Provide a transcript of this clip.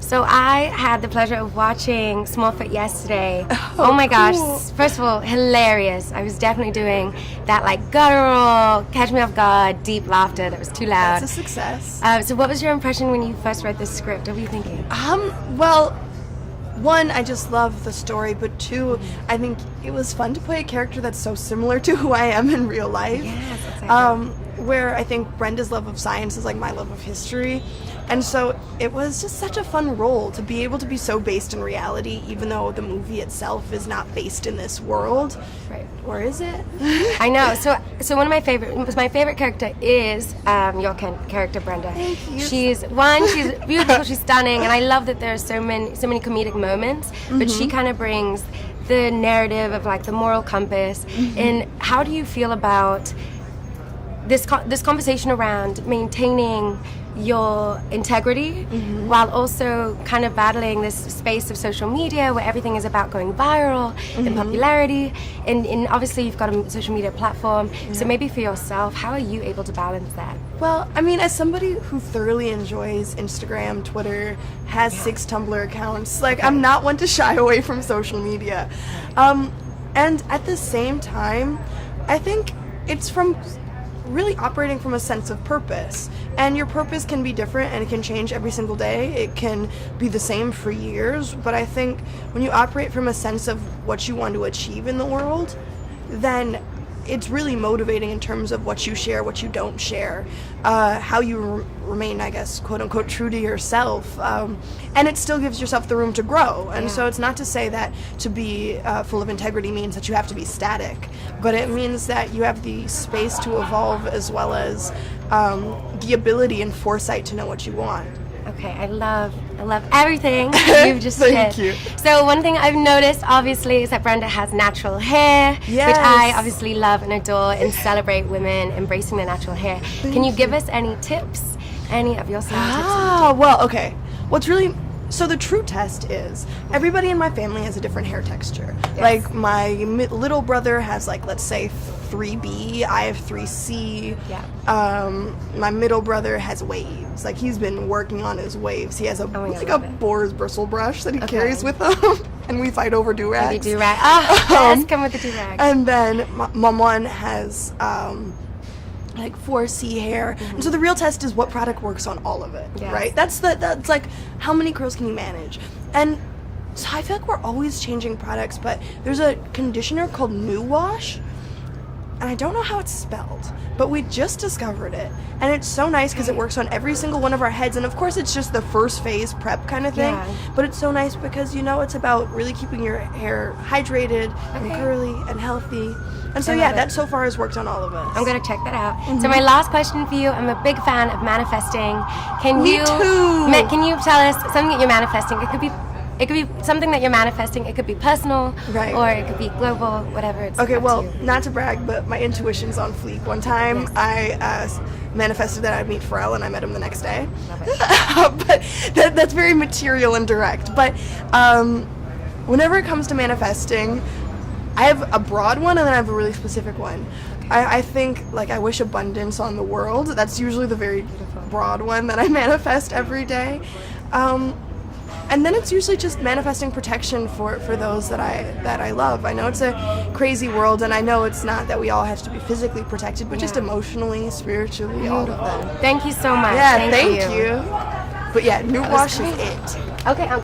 So I had the pleasure of watching Smallfoot yesterday. Oh my gosh. Cool. First of all, hilarious. I was definitely doing that like guttural, catch me off guard, deep laughter that was too loud. That's a success. So what was your impression when you first read the script? What were you thinking? Well, one, I just love the story, but two, I think it was fun to play a character that's so similar to who I am in real life. Yes, exactly. Where I think Brenda's love of science is like my love of history. And so it was just such a fun role to be able to be so based in reality, even though the movie itself is not based in this world. Right. Or is it? I know. So my favorite character is your character, Brenda. Thank you. She's beautiful, she's stunning, and I love that there are so many comedic moments. But she kind of brings the narrative of like the moral compass. And how do you feel about this conversation around maintaining your integrity while also kind of battling this space of social media where everything is about going viral and popularity, and obviously you've got a social media platform, so maybe for yourself, how are you able to balance that? Well, I mean, as somebody who thoroughly enjoys Instagram, Twitter, has 6 Tumblr accounts, like I'm not one to shy away from social media. And at the same time, I think it's from really operating from a sense of purpose. And your purpose can be different and it can change every single day. It can be the same for years. But I think when you operate from a sense of what you want to achieve in the world, then it's really motivating in terms of what you share, what you don't share, how you remain, I guess, quote unquote, true to yourself. And it still gives yourself the room to grow. And so it's not to say that to be full of integrity means that you have to be static, but it means that you have the space to evolve as well as the ability and foresight to know what you want. Okay, I love everything you've just Thank said. you. So one thing I've noticed, obviously, is that Brenda has natural hair, which I obviously love and adore and celebrate women embracing their natural hair. Can you give us any tips, any of your style tips? Well, okay. So the true test is everybody in my family has a different hair texture. Yes. Like my little brother has like, let's say 3B, I have 3C. Yeah. My middle brother has waves. Like he's been working on his waves. He has a boar's bristle brush that he carries with him, and we fight over do-rags. Maybe do-rag. Oh, yes, come with the do-rag. And then my one has like 4C hair, and so the real test is what product works on all of it, right? That's like how many curls can you manage, and so I feel like we're always changing products. But there's a conditioner called New Wash, and I don't know how it's spelled, but we just discovered it, and it's so nice because it works on every single one of our heads. And of course it's just the first phase prep kind of thing, but it's so nice because it's about really keeping your hair hydrated and curly and healthy. And so that so far has worked on all of us. I'm gonna check that out. So my last question for you, I'm a big fan of manifesting. Me too. Can you tell us something that you're manifesting? It could be something that you're manifesting. It could be personal, right, or it could be global, whatever. It's okay. Well, to you. Not to brag, but my intuition's on fleek. One time, I manifested that I'd meet Pharrell, and I met him the next day. Love it. But that's very material and direct. But whenever it comes to manifesting, I have a broad one and then I have a really specific one. I think, like, I wish abundance on the world. That's usually the very broad one that I manifest every day. And then it's usually just manifesting protection for those that I love. I know it's a crazy world, and I know it's not that we all have to be physically protected, but just emotionally, spiritually, all of that. Thank you so much. Yeah, thank you. But yeah, New Wash is it. Okay.